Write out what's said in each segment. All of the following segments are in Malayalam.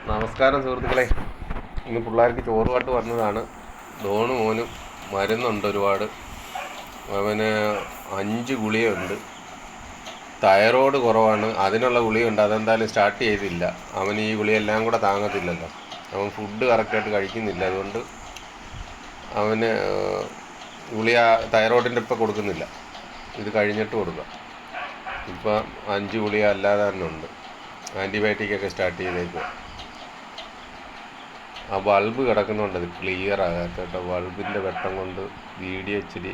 നമസ്കാരം സുഹൃത്തുക്കളെ. ഇന്ന് പിള്ളേർക്ക് ചോറുപാട്ട് വന്നതാണ്. ഡോണും മോനും മരുന്നുണ്ട് ഒരുപാട്. അവന് 5 ഗുളികയുണ്ട്. തൈറോയ്ഡ് കുറവാണ്, അതിനുള്ള ഗുളികയുണ്ട്. അതെന്തായാലും സ്റ്റാർട്ട് ചെയ്തില്ല. അവന് ഈ ഗുളിയെല്ലാം കൂടെ താങ്ങത്തില്ലല്ലോ. അവൻ ഫുഡ് കറക്റ്റായിട്ട് കഴിക്കുന്നില്ല. അതുകൊണ്ട് അവന് ഗുളിക തൈറോയ്ഡിൻ്റെ ഇപ്പം കൊടുക്കുന്നില്ല. ഇത് കഴിഞ്ഞിട്ട് കൊടുക്കാം. ഇപ്പം 5 ഗുളിക അല്ലാതെ തന്നെ ഉണ്ട്. ആൻറ്റിബയോട്ടിക്കൊക്കെ സ്റ്റാർട്ട് ചെയ്തേക്കുക. ആ ബൾബ് കിടക്കുന്നുണ്ട്, അത് ക്ലിയർ ആകാത്ത കേട്ടോ. ബൾബിൻ്റെ വെട്ടം കൊണ്ട് വീഡിയോ ഇച്ചിരി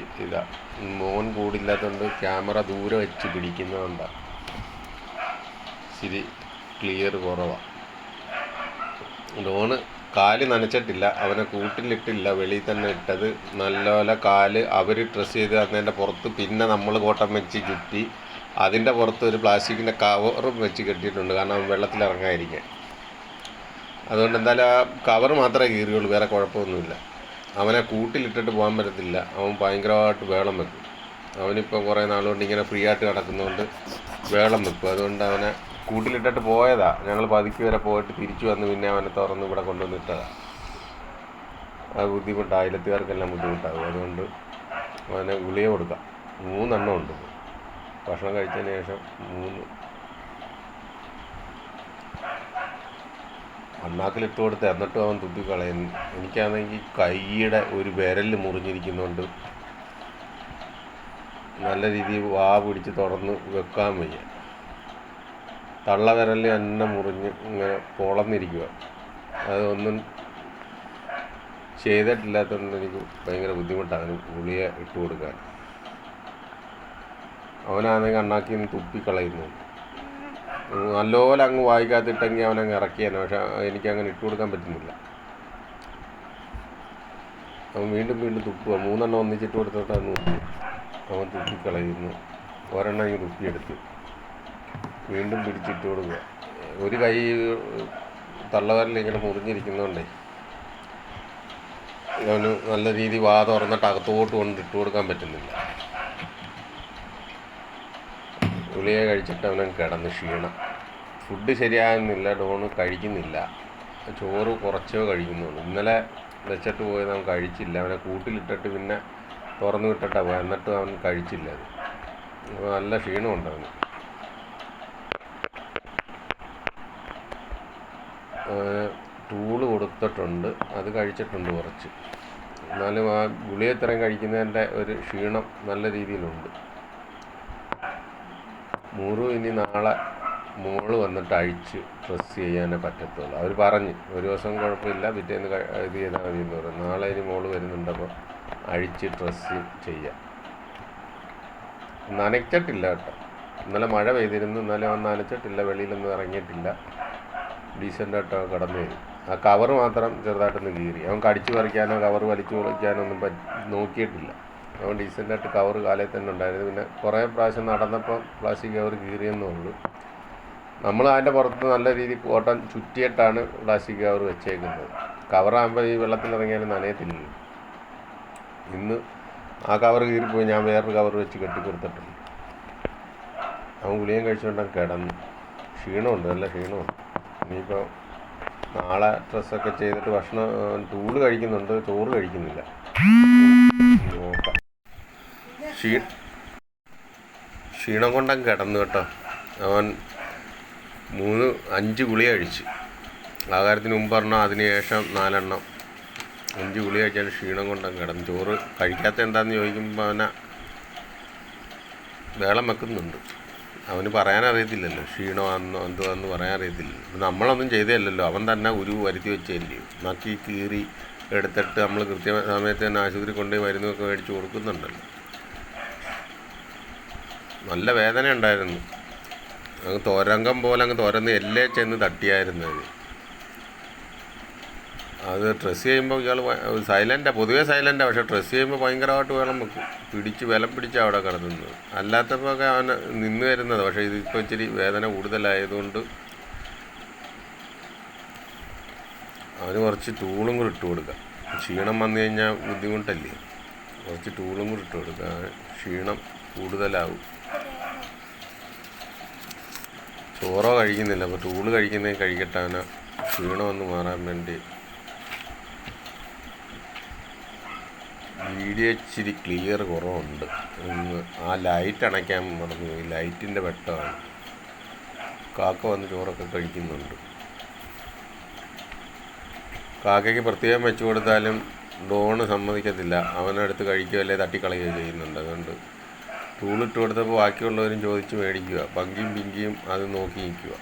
മോൻ കൂടില്ലാത്തതുകൊണ്ട് ക്യാമറ ദൂരെ വെച്ച് പിടിക്കുന്നതുകൊണ്ടാണ് ഇച്ചിരി ക്ലിയർ കുറവാണ്. ഡോണ് കാല് നനച്ചിട്ടില്ല, അവനെ കൂട്ടിലിട്ടില്ല, വെളിയിൽ തന്നെ ഇട്ടത്. നല്ലപോലെ കാല് അവർ ഡ്രസ്സ് ചെയ്ത് തന്നതിൻ്റെ പുറത്ത് പിന്നെ നമ്മൾ കോട്ടം വെച്ച് ചുറ്റി അതിൻ്റെ പുറത്ത് ഒരു പ്ലാസ്റ്റിക്കിൻ്റെ കവറും വെച്ച് കെട്ടിയിട്ടുണ്ട്, കാരണം വെള്ളത്തിലിറങ്ങാതിരിക്കാൻ. അതുകൊണ്ട് എന്തായാലും ആ കവർ മാത്രമേ കീറിയുള്ളൂ, വേറെ കുഴപ്പമൊന്നുമില്ല. അവനെ കൂട്ടിലിട്ടിട്ട് പോകാൻ പറ്റത്തില്ല, അവൻ ഭയങ്കരമായിട്ട് വേളം വെക്കും. അവനിപ്പം കുറേ നാളുകൊണ്ട് ഇങ്ങനെ ഫ്രീ ആയിട്ട് കിടക്കുന്നതുകൊണ്ട് വേളം വെക്കും. അതുകൊണ്ട് അവനെ കൂട്ടിലിട്ടിട്ട് പോയതാണ്. ഞങ്ങൾ പതുക്കി വരെ പോയിട്ട് തിരിച്ചു വന്ന് പിന്നെ അവനെ തുറന്ന് ഇവിടെ കൊണ്ടുവന്നിട്ടതാണ്. അത് ബുദ്ധിമുട്ടാണ്, അയലത്തുകാർക്കെല്ലാം ബുദ്ധിമുട്ടാകും. അതുകൊണ്ട് അവനെ ഗുളിക കൊടുക്കാം. 3 എണ്ണം ഉണ്ട്. ഭക്ഷണം കഴിച്ചതിന് ശേഷം 3 അണ്ണാക്കിലിട്ട് കൊടുത്ത് എന്നിട്ടും അവൻ തുപ്പിക്കളയുന്നു. എനിക്കാണെങ്കിൽ കൈയുടെ ഒരു വിരൽ മുറിഞ്ഞിരിക്കുന്നുണ്ട്. നല്ല രീതിയിൽ വാ പിടിച്ച് തുറന്ന് വെക്കാൻ വയ്യ. തള്ളവിരൽ തന്നെ മുറിഞ്ഞ് ഇങ്ങനെ പൊളന്നിരിക്കുക. അതൊന്നും ചെയ്തിട്ടില്ലാത്തതുകൊണ്ട് എനിക്ക് ഭയങ്കര ബുദ്ധിമുട്ടാണ് ഗുളിക ഇട്ട് കൊടുക്കാൻ. അവനാണെങ്കിൽ അണ്ണാക്കിൽ നിന്ന് തുപ്പിക്കളയുന്നു. നല്ലപോലെ അങ്ങ് വായിക്കാത്തിട്ടെങ്കിൽ അവനങ്ങ് ഇറക്കിയാണ്. പക്ഷെ എനിക്കങ്ങനെ ഇട്ട് കൊടുക്കാൻ പറ്റുന്നില്ല. അവൻ വീണ്ടും വീണ്ടും തുപ്പുക. 3 എണ്ണം ഒന്നിച്ചിട്ട് കൊടുത്തിട്ടാണ് അവൻ തുപ്പിക്കളയുന്നു. ഒരെണ്ണം ഈ തുപ്പിയെടുത്ത് വീണ്ടും പിടിച്ചിട്ട് കൊടുക്കുക. ഒരു കൈ തള്ളവരൽ ഇങ്ങനെ മുറിഞ്ഞിരിക്കുന്നതുകൊണ്ടേ അവന് നല്ല രീതിയിൽ വാ തുറന്നിട്ട് അകത്തോട്ട് കൊണ്ട് ഇട്ട് കൊടുക്കാൻ പറ്റുന്നില്ല. ഗുളിക കഴിച്ചിട്ട് അവനങ്ങ് കിടന്ന് ക്ഷീണം. ഫുഡ് ശരിയാകുന്നില്ല, ഡോണ് കഴിക്കുന്നില്ല. ചോറ് കുറച്ചോ കഴിക്കുന്നുള്ളൂ. ഇന്നലെ വെച്ചിട്ട് പോയത് അവൻ കഴിച്ചില്ല. അവനെ കൂട്ടിലിട്ടിട്ട് പിന്നെ തുറന്നു വിട്ടിട്ടാണ് പോയത്, എന്നിട്ടും അവൻ കഴിച്ചില്ല. അത് നല്ല ക്ഷീണമുണ്ട് അവന്. ടൂള് കൊടുത്തിട്ടുണ്ട്, അത് കഴിച്ചിട്ടുണ്ട് കുറച്ച്. എന്നാലും ആ ഗുളിക ഇത്രയും കഴിക്കുന്നതിൻ്റെ ഒരു ക്ഷീണം നല്ല രീതിയിലുണ്ട്. മുറി ഇനി നാളെ മോള് വന്നിട്ട് അഴിച്ച് ഡ്രസ്സ് ചെയ്യാനേ പറ്റത്തുള്ളൂ. അവർ പറഞ്ഞ് ഒരു ദിവസം കുഴപ്പമില്ല, പിറ്റേന്ന് ഇത് ചെയ്താൽ മതി എന്ന് പറഞ്ഞു. നാളെ ഇനി മോള് വരുന്നുണ്ടപ്പോൾ അഴിച്ച് ഡ്രസ്സ് ചെയ്യാം. നനച്ചിട്ടില്ല കേട്ടോ. ഇന്നലെ മഴ പെയ്തിരുന്നു, ഇന്നലെ അവൻ നനച്ചിട്ടില്ല, വെളിയിലൊന്നും ഇറങ്ങിയിട്ടില്ല. ഡീസൻ്റായിട്ടോ കടന്നു വരും. ആ കവർ മാത്രം ചെറുതായിട്ടൊന്ന് കീറി. അവൻ കടിച്ചു പറിക്കാനോ കവർ വലിച്ചു പൊളിക്കാനോ ഒന്നും നോക്കിയിട്ടില്ല. അവൻ ഡീസൻ്റായിട്ട് കവർ കാലയിൽ തന്നെ ഉണ്ടായിരുന്നു. പിന്നെ കുറേ പ്രാവശ്യം നടന്നപ്പോൾ പ്ലാസ്റ്റിക് കവർ കീറിയെന്നേ ഉള്ളൂ. നമ്മൾ അതിൻ്റെ പുറത്ത് നല്ല രീതിയിൽ കോട്ടൺ ചുറ്റിയിട്ടാണ് പ്ലാസ്റ്റിക് കവർ വെച്ചേക്കുന്നത്. കവറാകുമ്പോൾ ഈ വെള്ളത്തിലിറങ്ങിയാലും നനയത്തില്ലല്ലോ. ഇന്ന് ആ കവർ കീറിപ്പോയി, ഞാൻ വേറൊരു കവർ വെച്ച് കെട്ടിക്കൊടുത്തിട്ടുണ്ട്. അവൻ ഗുളികയും കഴിച്ചുകൊണ്ടങ്ങ് കിടന്നു. ക്ഷീണമുണ്ട്, നല്ല ക്ഷീണമുണ്ട്. ഇനിയിപ്പോൾ നാളെ ഡ്രസ്സൊക്കെ ചെയ്തിട്ട് ഭക്ഷണം ടൂള് കഴിക്കുന്നുണ്ട്, ചോറ് കഴിക്കുന്നില്ല. നോക്കാം. ക്ഷീണം കൊണ്ടങ്ങ് കിടന്നു കേട്ടോ. അവൻ 5 ഗുളിക കഴിച്ച്. ആഹാരത്തിന് മുമ്പ് പറഞ്ഞാൽ അതിന് ശേഷം 4 എണ്ണം. 5 ഗുളിക കഴിച്ചാൽ ക്ഷീണം കൊണ്ടങ്ങ് കിടന്നു. ചോറ് കഴിക്കാത്ത എന്താണെന്ന് ചോദിക്കുമ്പോൾ അവനെ വേളം വെക്കുന്നുണ്ട്. അവന് പറയാനറിയത്തില്ലല്ലോ, ക്ഷീണമാണെന്നോ എന്തുവാന്ന് പറയാനറിയത്തില്ലല്ലോ. നമ്മളൊന്നും ചെയ്തതല്ലല്ലോ, അവൻ തന്നെ വരുത്തി വെച്ചല്ലയോ. നക്കി കീറി എടുത്തിട്ട് നമ്മൾ കൃത്യസമയത്ത് തന്നെ ആശുപത്രി കൊണ്ടുപോയി മരുന്നൊക്കെ മേടിച്ച് കൊടുക്കുന്നുണ്ടല്ലോ. നല്ല വേദന ഉണ്ടായിരുന്നു. അങ്ങ് തുരങ്കം പോലെ അങ്ങ് തുരന്ന് എല്ലേ ചെന്ന് തട്ടിയായിരുന്നു. അത് ഡ്രസ്സ് ചെയ്യുമ്പോൾ ഇയാൾ സൈലൻ്റാണ്, പൊതുവേ സൈലൻ്റാണ്. പക്ഷേ ഡ്രസ്സ് ചെയ്യുമ്പോൾ ഭയങ്കരമായിട്ട് വേളം വെക്കും. ബലം പിടിച്ചാണ് അവിടെ കിടന്നത്. അല്ലാത്തപ്പോൾ ഒക്കെ അവന് നിന്ന് വരുന്നത്. പക്ഷേ ഇതിപ്പോൾ ഇച്ചിരി വേദന കൂടുതലായതുകൊണ്ട് അവന് കുറച്ച് ടൂളും കൂടി ഇട്ട് കൊടുക്കുക. ക്ഷീണം വന്നു കഴിഞ്ഞാൽ ബുദ്ധിമുട്ടല്ലേ. കുറച്ച് ടൂളും കൂടി ഇട്ട് കൊടുക്കുക, ക്ഷീണം കൂടുതലാവും. ചോറോ കഴിക്കുന്നില്ല, അപ്പോൾ ടൂള് കഴിക്കുന്നേ കഴിക്കട്ടെ. അവനെ ക്ഷീണമൊന്ന് മാറാൻ വേണ്ടി വീഡിയോ ഇച്ചിരി ക്ലിയർ കുറവുണ്ട്. ആ ലൈറ്റ് അണയ്ക്കാൻ മറന്നു. ഈ ലൈറ്റിൻ്റെ വെട്ടമാണ്. കാക്ക വന്ന് ചോറൊക്കെ കഴിക്കുന്നുണ്ട്. കാക്കയ്ക്ക് പ്രത്യേകം വെച്ച് കൊടുത്താലും ഡോണ് സമ്മതിക്കത്തില്ല. അവനടുത്ത് കഴിക്കുകയോ അല്ലെ തട്ടിക്കളയുകയോ ചെയ്യുന്നുണ്ട്. അതുകൊണ്ട് ടൂളിട്ട് കൊടുത്തപ്പോൾ ബാക്കിയുള്ളവരും ചോദിച്ച് മേടിക്കുക. പങ്കിയും പിങ്കിയും അത് നോക്കി നിൽക്കുക.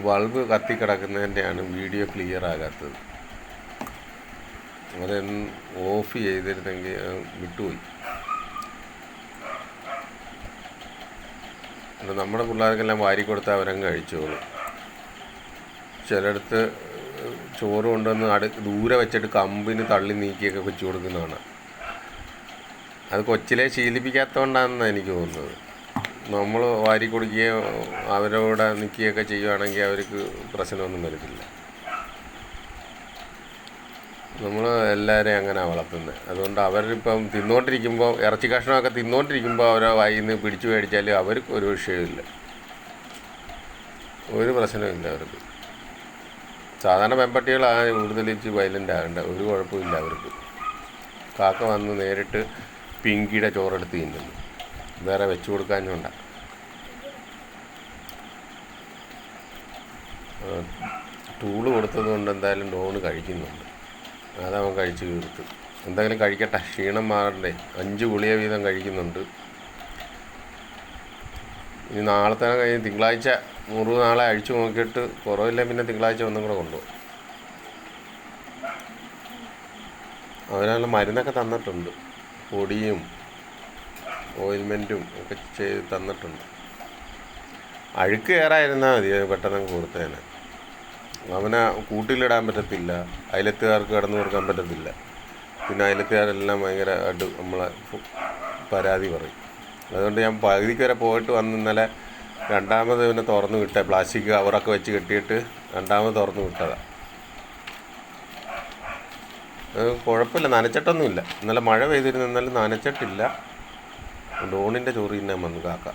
ബൾബ് കത്തിക്കിടക്കുന്നതിൻ്റെയാണ് വീഡിയോ ക്ലിയർ ആകാത്തത്. അതൊന്ന് ഓഫ് ചെയ്തിരുന്നെങ്കിൽ വിട്ടുപോയി. നമ്മുടെ പിള്ളേർക്കെല്ലാം വാരി കൊടുത്താൽ അവരങ്ങ് കഴിച്ചോളും. ചിലയിടത്ത് ചോറ് കൊണ്ടുവന്ന് ദൂരെ വെച്ചിട്ട് കമ്പിന് തള്ളി നീക്കിയൊക്കെ വെച്ച് കൊടുക്കുന്നതാണ്. അത് കൊച്ചിലെ ശീലിപ്പിക്കാത്തതുകൊണ്ടാണെന്നാണ് എനിക്ക് തോന്നുന്നത്. നമ്മൾ വാരി കൊടുക്കുകയോ അവരോട് നിൽക്കുകയൊക്കെ ചെയ്യുകയാണെങ്കിൽ അവർക്ക് പ്രശ്നമൊന്നും വരത്തില്ല. നമ്മൾ എല്ലാവരെയും അങ്ങനെ വളർത്തുന്നത്. അതുകൊണ്ട് അവരിപ്പം തിന്നുകൊണ്ടിരിക്കുമ്പോൾ ഇറച്ചി കഷ്ണമൊക്കെ തിന്നുകൊണ്ടിരിക്കുമ്പോൾ അവരെ വായിൽ നിന്ന് പിടിച്ചു മേടിച്ചാൽ അവർക്ക് ഒരു വിഷയമില്ല, ഒരു പ്രശ്നമില്ല അവർക്ക്. സാധാരണ പെമ്പട്ടികളാണ് കൂടുതൽ ഇച്ചിരി വയലൻ്റ് ആകേണ്ട, ഒരു കുഴപ്പമില്ല അവർക്ക്. കാക്ക വന്ന് നേരിട്ട് പിങ്കിയുടെ ചോറെടുത്ത് തിന്നുന്നു. വേറെ വെച്ച് കൊടുക്കാനുണ്ട. ടൂള് കൊടുത്തത് കൊണ്ട് എന്തായാലും ഡോണ് കഴിക്കുന്നുണ്ട്. അതവൻ കഴിച്ച് തീർത്തു. എന്തെങ്കിലും കഴിക്കട്ടെ, ക്ഷീണം മാറണ്ടേ. 5 ഗുളിക വീതം കഴിക്കുന്നുണ്ട്. ഇനി നാളത്തെ കഴിഞ്ഞ് തിങ്കളാഴ്ച മുറിവ് നാളെ അഴിച്ചു നോക്കിയിട്ട് കുറവില്ല, പിന്നെ തിങ്കളാഴ്ച ഒന്നും കൂടെ കൊണ്ടുപോകും. അവനുള്ള മരുന്നൊക്കെ തന്നിട്ടുണ്ട്. പൊടിയും ഓയിൻമെൻറ്റും ഒക്കെ ചെയ്ത് തന്നിട്ടുണ്ട്. അഴുക്ക് കയറായിരുന്നാൽ മതി, പെട്ടെന്ന് കൊടുത്തേനെ. അവനെ കൂട്ടിലിടാൻ പറ്റത്തില്ല, അയലത്തുകാർക്ക് കടന്നു കൊടുക്കാൻ പറ്റത്തില്ല. പിന്നെ അയലത്തുകാരെല്ലാം ഭയങ്കരമായിട്ട് നമ്മളെ പരാതി പറയും. അതുകൊണ്ട് ഞാൻ പകുതിക്ക് വരെ പോയിട്ട് വന്ന് ഇന്നലെ രണ്ടാമത് പിന്നെ തുറന്നു വിട്ടേ. പ്ലാസ്റ്റിക് കവറൊക്കെ വെച്ച് കെട്ടിയിട്ട് രണ്ടാമത് തുറന്നു വിട്ടതാണ്. കുഴപ്പമില്ല, നനച്ചിട്ടൊന്നുമില്ല. ഇന്നലെ മഴ പെയ്തിരുന്നു, എന്നാലും നനച്ചിട്ടില്ല. ഡോണിൻ്റെ ചോറ് തിന്നാൻ വന്നു കാക്ക.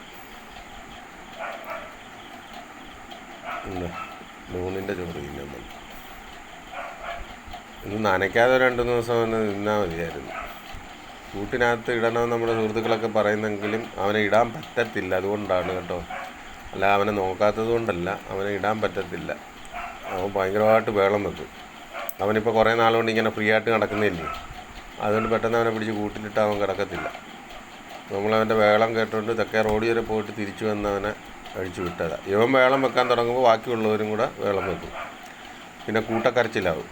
ഡോണിൻ്റെ ചോറ് തിന്നാൻ വന്നു. ഇന്ന് നനയ്ക്കാതെ 2 ദിവസം അവന് നിന്നാൽ മതിയായിരുന്നു. കൂട്ടിനകത്ത് ഇടണമെന്ന് നമ്മുടെ സുഹൃത്തുക്കളൊക്കെ പറയുന്നെങ്കിലും അവനെ ഇടാൻ പറ്റത്തില്ല. അതുകൊണ്ടാണ് കേട്ടോ, അല്ല അവനെ നോക്കാത്തത് കൊണ്ടല്ല, അവനെ ഇടാൻ പറ്റത്തില്ല. അവൻ ഭയങ്കരമായിട്ട് ബഹളം വെക്കും. അവനിപ്പോൾ കുറേ നാളുകൊണ്ട് ഇങ്ങനെ ഫ്രീ ആയിട്ട് നടക്കുന്നില്ലേ, അതുകൊണ്ട് പെട്ടെന്ന് അവനെ പിടിച്ച് കൂട്ടിലിട്ട് അവൻ കിടക്കത്തില്ല. നമ്മളവൻ്റെ ബഹളം കേട്ടുകൊണ്ട് തെക്കേ റോഡ് വരെ പോയിട്ട് തിരിച്ചു വന്ന് അവനെ അഴിച്ചു വിട്ടതാണ്. ഇവൻ ബഹളം വെക്കാൻ തുടങ്ങുമ്പോൾ ബാക്കിയുള്ളവരും കൂടെ ബഹളം വെക്കും. പിന്നെ കൂട്ടക്കരച്ചിലാവും.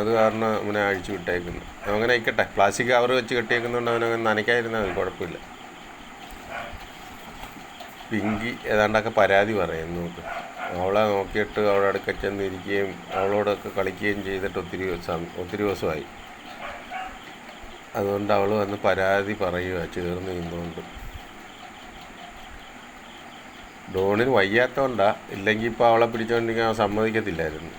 അത് കാരണം അവനെ അഴിച്ചു വിട്ടേക്കുന്നു. അങ്ങനെ ആയിക്കട്ടെ, പ്ലാസ്റ്റിക് കവർ വെച്ച് കെട്ടിയേക്കുന്നതുകൊണ്ട് അവനങ്ങനെ നനയ്ക്കാതിരുന്നാൽ മതി, കുഴപ്പമില്ല. പിങ്കി ഏതാണ്ടൊക്കെ പരാതി പറയുന്നു. അവളെ നോക്കിയിട്ട് അവളുടെ അടുക്ക ചെന്നിരിക്കുകയും അവളോടൊക്കെ കളിക്കുകയും ചെയ്തിട്ട് ഒത്തിരി ദിവസമായി. അതുകൊണ്ട് അവൾ വന്ന് പരാതി പറയുക ചേർന്ന് നിന്നുകൊണ്ട്. ഡോണിന് വയ്യാത്തതുകൊണ്ടാണ്, ഇല്ലെങ്കിൽ ഇപ്പോൾ അവളെ പിടിച്ചുകൊണ്ടിരിക്കാൻ അവൻ സമ്മതിക്കത്തില്ലായിരുന്നു.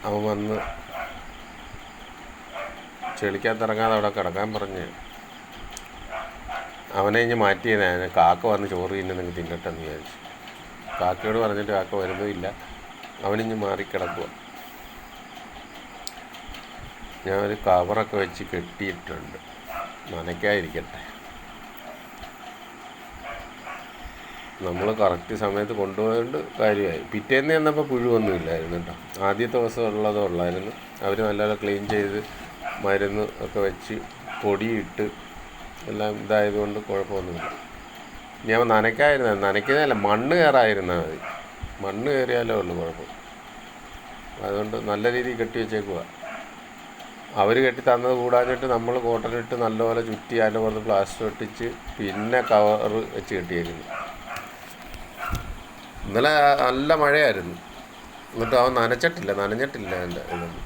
അവൻ വന്ന് ചെളിക്കകത്തിറങ്ങാതെ അവിടെ കിടക്കാൻ പറഞ്ഞ് അവനെ ഇഞ്ഞ് മാറ്റിയതാണ്. കാക്ക വന്ന് ചോറ് തിന്നുന്നെങ്കിൽ തിന്നട്ടെന്ന് വിചാരിച്ചു. കാക്കയോട് പറഞ്ഞിട്ട് കാക്ക വരുന്നതില്ല. അവനിഞ്ഞ് മാറിക്കിടക്കുക. ഞാൻ ഒരു കവറൊക്കെ വെച്ച് കെട്ടിയിട്ടുണ്ട്, നനയ്ക്കാതിരിക്കട്ടെ. നമ്മൾ കറക്റ്റ് സമയത്ത് കൊണ്ടുപോയതുകൊണ്ട് കാര്യമായി. പിറ്റേന്ന് ചെന്നപ്പോൾ പുഴുവൊന്നും ഇല്ലായിരുന്നു കേട്ടോ. ആദ്യത്തെ ദിവസം ഉള്ളതേ ഉള്ളായിരുന്നു. അവർ നല്ലപോലെ ക്ലീൻ ചെയ്ത് മരുന്ന് ഒക്കെ വെച്ച് പൊടിയിട്ട് എല്ലാം ഇതായതുകൊണ്ട് കുഴപ്പമൊന്നുമില്ല. ഇനി അവൻ നനയ്ക്കുന്നതല്ല, മണ്ണ് കയറായിരുന്നാൽ മതി. മണ്ണ് കയറിയാലേ ഉള്ളൂ കുഴപ്പം. അതുകൊണ്ട് നല്ല രീതിയിൽ കെട്ടി വെച്ചേക്കുക. അവർ കെട്ടി തന്നത് കൂടാഞ്ഞിട്ട് നമ്മൾ കോട്ടണിട്ട് നല്ലപോലെ ചുറ്റി അതിൻ്റെ പുറത്ത് പ്ലാസ്റ്റർ ഒട്ടിച്ച് പിന്നെ കവർ വെച്ച് കെട്ടിയേക്കുന്നു. ഇന്നലെ നല്ല മഴയായിരുന്നു, എന്നിട്ട് അവൻ നനഞ്ഞിട്ടില്ല എൻ്റെ ഇതൊന്നും.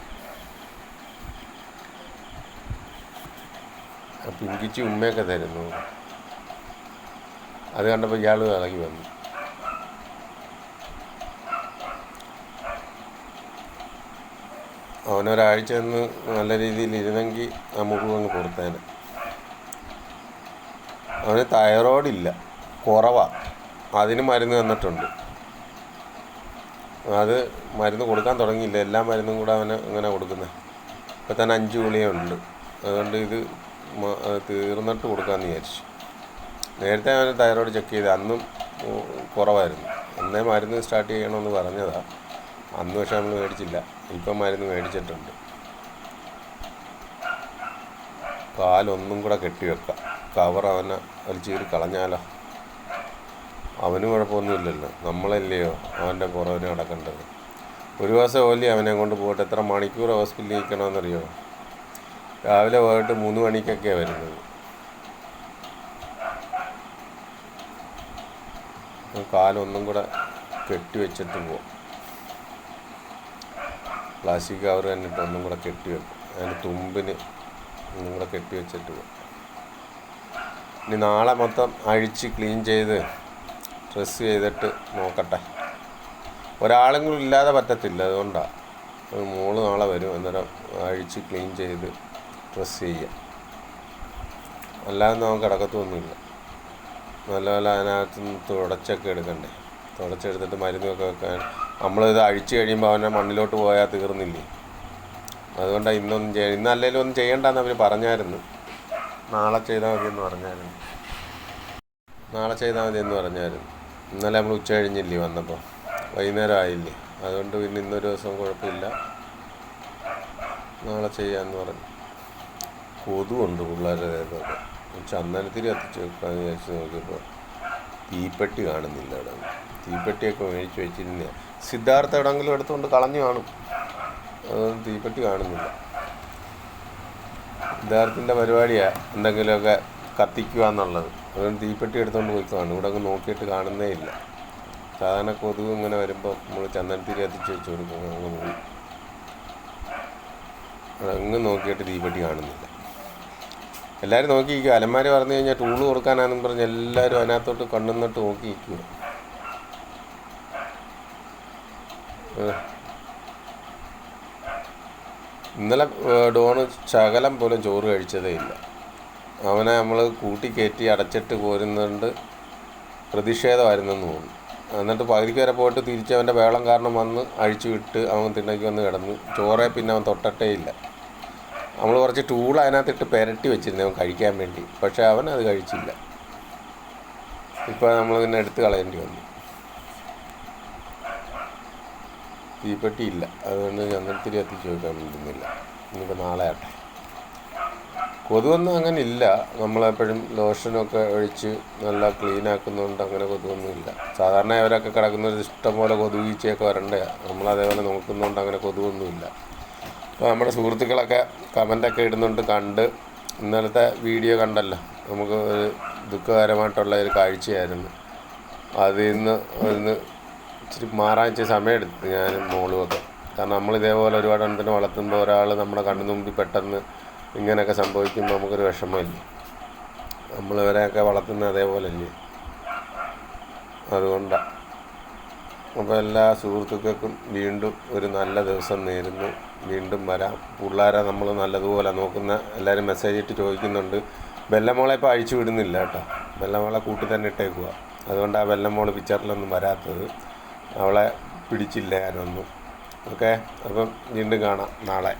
പിങ്കിച്ച് ഉമ്മയൊക്കെ തരുന്നു. അത് കണ്ടപ്പോൾ ഇയാൾ ഇളകി വന്നു. അവനൊരാഴ്ച ഒന്ന് നല്ല രീതിയിൽ ഇരുന്നെങ്കിൽ ആ മുറിവ് അങ്ങ് കൊടുത്തേനെ. അവന് തൈറോയിഡില്ല, കുറവാണ്. അതിന് മരുന്ന് തന്നിട്ടുണ്ട്. അത് മരുന്ന് കൊടുക്കാൻ തുടങ്ങിയില്ല, എല്ലാ മരുന്നും കൂടെ അവന് ഇങ്ങനെ കൊടുക്കുന്നത്. ഇപ്പം തന്നെ 5 ഗുളികയുണ്ട്. അതുകൊണ്ട് ഇത് തീർന്നിട്ട് കൊടുക്കാമെന്ന് വിചാരിച്ചു. നേരത്തെ അവന് തൈറോയ്ഡ് ചെക്ക് ചെയ്ത്, അന്നും കുറവായിരുന്നു. അന്നേ മരുന്ന് സ്റ്റാർട്ട് ചെയ്യണമെന്ന് പറഞ്ഞതാണ്. അന്ന് പക്ഷെ നമ്മൾ മേടിച്ചില്ല. ഇപ്പം മരുന്ന് മേടിച്ചിട്ടുണ്ട്. കാലൊന്നും കൂടെ കെട്ടി വെക്കാം. കവർ അവനെ വലിച്ചീറി കളഞ്ഞാലോ? അവന് കുഴപ്പമൊന്നുമില്ലല്ലോ, നമ്മളല്ലയോ അവൻ്റെ പുറവിന് നടക്കേണ്ടത്. ഒരു ദിവസം ഓലി അവനെ കൊണ്ട് പോയിട്ട് എത്ര മണിക്കൂർ ഹോസ്പിറ്റലിൽ നിൽക്കണമെന്നറിയോ? രാവിലെ പോയിട്ട് 3 മണിക്കൊക്കെയാണ് വരുന്നത്. കാലൊന്നും കൂടെ കെട്ടി വെച്ചിട്ട് പോവാം. പ്ലാസ്റ്റിക് കവർ തന്നിട്ട് ഒന്നും കൂടെ കെട്ടി വെക്കും. അതിന് തുമ്പിന് ഒന്നും കൂടെ കെട്ടി വെച്ചിട്ട് പോവാം. ഇനി നാളെ മൊത്തം അഴിച്ച് ക്ലീൻ ചെയ്ത് ഡ്രസ്സ് ചെയ്തിട്ട് നോക്കട്ടെ. ഒരാളും കൂടി ഇല്ലാതെ പറ്റത്തില്ല. അതുകൊണ്ടാണ്. മോള് നാളെ വരും. അന്നേരം അഴിച്ച് ക്ലീൻ ചെയ്ത് ഡ്രസ്സ് ചെയ്യാം. അല്ലാതെ നമുക്ക് കിടക്കത്തൊന്നുമില്ല. നല്ല അതിനകത്ത് നിന്ന് തുടച്ചൊക്കെ എടുക്കണ്ടേ. തുടച്ചെടുത്തിട്ട് മരുന്നൊക്കെ വെക്കാൻ. നമ്മളിത് അഴിച്ച് കഴിയുമ്പോൾ അവനെ മണ്ണിലോട്ട് പോയാൽ തീർന്നില്ലേ. അതുകൊണ്ടാണ് ഇന്നൊന്നും ഇന്നല്ലേലും ഒന്നും ചെയ്യണ്ടെന്ന് അവർ പറഞ്ഞായിരുന്നു. നാളെ ചെയ്താൽ മതിയെന്ന് പറഞ്ഞായിരുന്നു. ഇന്നലെ നമ്മൾ ഉച്ച കഴിഞ്ഞില്ലേ വന്നപ്പോൾ, വൈകുന്നേരം ആയില്ലേ. അതുകൊണ്ട് പിന്നെ ഇന്നൊരു ദിവസം കുഴപ്പമില്ല, നാളെ ചെയ്യാമെന്ന് പറഞ്ഞു. കൊതുവുണ്ട് പിള്ളേരുടെ ദേഹത്തൊക്കെ. ചന്ദനത്തിരി കത്തിച്ച് വെക്കാമെന്ന് വിചാരിച്ച് നോക്കിയപ്പോൾ തീപ്പെട്ടി കാണുന്നില്ല. അവിടെ തീപ്പെട്ടിയൊക്കെ മേടിച്ച് വെച്ചിരുന്ന സിദ്ധാർത്ഥ എവിടെയെങ്കിലും എടുത്തുകൊണ്ട് കളഞ്ഞു കാണും. അതൊന്നും തീപ്പെട്ടി കാണുന്നില്ല. സിദ്ധാർത്ഥിൻ്റെ പരിപാടിയാണ് എന്തെങ്കിലുമൊക്കെ കത്തിക്കുക എന്നുള്ളത്. അതുകൊണ്ട് തീപ്പെട്ടി എടുത്തുകൊണ്ട് പോയി കാണും. ഇവിടെ അങ്ങ് നോക്കിയിട്ട് കാണുന്നേ ഇല്ല. സാധാരണ കൊതുക് ഇങ്ങനെ വരുമ്പോൾ നമ്മൾ ചന്ദനത്തിരി കത്തിച്ച് വെച്ച് കൊടുക്കും. അങ്ങ് പോയി അതങ്ങ് നോക്കിയിട്ട് തീപ്പെട്ടി കാണുന്നില്ല. എല്ലാവരും നോക്കിയിരിക്കുക. അലമാരി പറഞ്ഞു കഴിഞ്ഞാൽ ടൂള് കൊടുക്കാനാണെന്ന് പറഞ്ഞ് എല്ലാവരും അതിനകത്തോട്ട് കണ്ണുന്നിട്ട് നോക്കിയിരിക്കുക. ഇന്നലെ ഡോണ് ശകലം പോലും ചോറ് കഴിച്ചതേ ഇല്ല. അവനെ നമ്മൾ കൂട്ടിക്കയറ്റി അടച്ചിട്ട് പോരുന്നുണ്ട് പ്രതിഷേധമായിരുന്നെന്ന് തോന്നുന്നു. എന്നിട്ട് പകുതിക്ക് വരെ പോയിട്ട് തിരിച്ച് അവൻ്റെ ബഹളം കാരണം വന്ന് അഴിച്ചു വിട്ട് അവൻ തിണ്ണയ്ക്ക് വന്ന് കിടന്നു. ചോറേ പിന്നെ അവൻ തൊട്ടട്ടേ ഇല്ല. നമ്മൾ കുറച്ച് ടൂൾ അതിനകത്തിട്ട് പുരട്ടി വെച്ചിരുന്നു അവൻ കഴിക്കാൻ വേണ്ടി. പക്ഷേ അവൻ അത് കഴിച്ചില്ല. ഇപ്പോൾ നമ്മൾ പിന്നെ എടുത്ത് കളയേണ്ടി വന്നു. തീപ്പെട്ടിയില്ല. അതുകൊണ്ട് ചന്ദനത്തിരി കത്തിച്ച് വെക്കാൻ പറ്റുന്നില്ല. ഇനിയിപ്പോൾ നാളെ ആട്ടെ. കൊതുവൊന്നും അങ്ങനെ ഇല്ല. നമ്മളെപ്പോഴും ലോഷനൊക്കെ ഒഴിച്ച് നല്ല ക്ലീനാക്കുന്നതുകൊണ്ട് അങ്ങനെ കൊതുവൊന്നുമില്ല. സാധാരണ അവരൊക്കെ കിടക്കുന്നത് ഇഷ്ടംപോലെ കൊതുക് ഈച്ചയൊക്കെ വരണ്ടേ. നമ്മളതേപോലെ നോക്കുന്നതുകൊണ്ട് അങ്ങനെ കൊതുവൊന്നുമില്ല. അപ്പോൾ നമ്മുടെ സുഹൃത്തുക്കളൊക്കെ കമൻ്റൊക്കെ ഇടുന്നുണ്ട്. കണ്ട് ഇന്നലത്തെ വീഡിയോ കണ്ടല്ലോ. നമുക്ക് ഒരു ദുഃഖകരമായിട്ടുള്ള ഒരു കാഴ്ചയായിരുന്നു. അതിൽ നിന്ന് ഇച്ചിരി മാറാൻ ഇച്ചിരി സമയമെടുത്ത് ഞാനും മോളുമൊക്കെ. കാരണം നമ്മളിതേപോലെ ഒരുപാട് എണ്ണത്തിന് വളർത്തുമ്പോൾ ഒരാൾ നമ്മുടെ കണ്ണു മുമ്പിൽ പെട്ടെന്ന് ഇങ്ങനെയൊക്കെ സംഭവിക്കുമ്പോൾ നമുക്കൊരു വിഷമമില്ലേ. നമ്മളിവരെയൊക്കെ വളർത്തുന്നത് അതേപോലെ അല്ലേ. അതുകൊണ്ടാണ്. അപ്പോൾ എല്ലാ സുഹൃത്തുക്കൾക്കും വീണ്ടും ഒരു നല്ല ദിവസം നേരുന്നു. വീണ്ടും വരാം. പിള്ളേരെ നമ്മൾ നല്ലതുപോലെ നോക്കുന്ന എല്ലാവരും മെസ്സേജ് ഇട്ട് ചോദിക്കുന്നുണ്ട്. ബെല്ലമോളെ ഇപ്പോൾ അഴിച്ചു വിടുന്നില്ല കേട്ടോ. ബെല്ലമോളെ കൂട്ടി തന്നെ ഇട്ടേക്കുക. അതുകൊണ്ടാണ് ബെല്ലമോള് പിക്ചറിലൊന്നും വരാത്തത്. അവളെ പിടിച്ചില്ല ഞാനൊന്നും. ഓക്കെ, അപ്പം വീണ്ടും കാണാം നാളെ.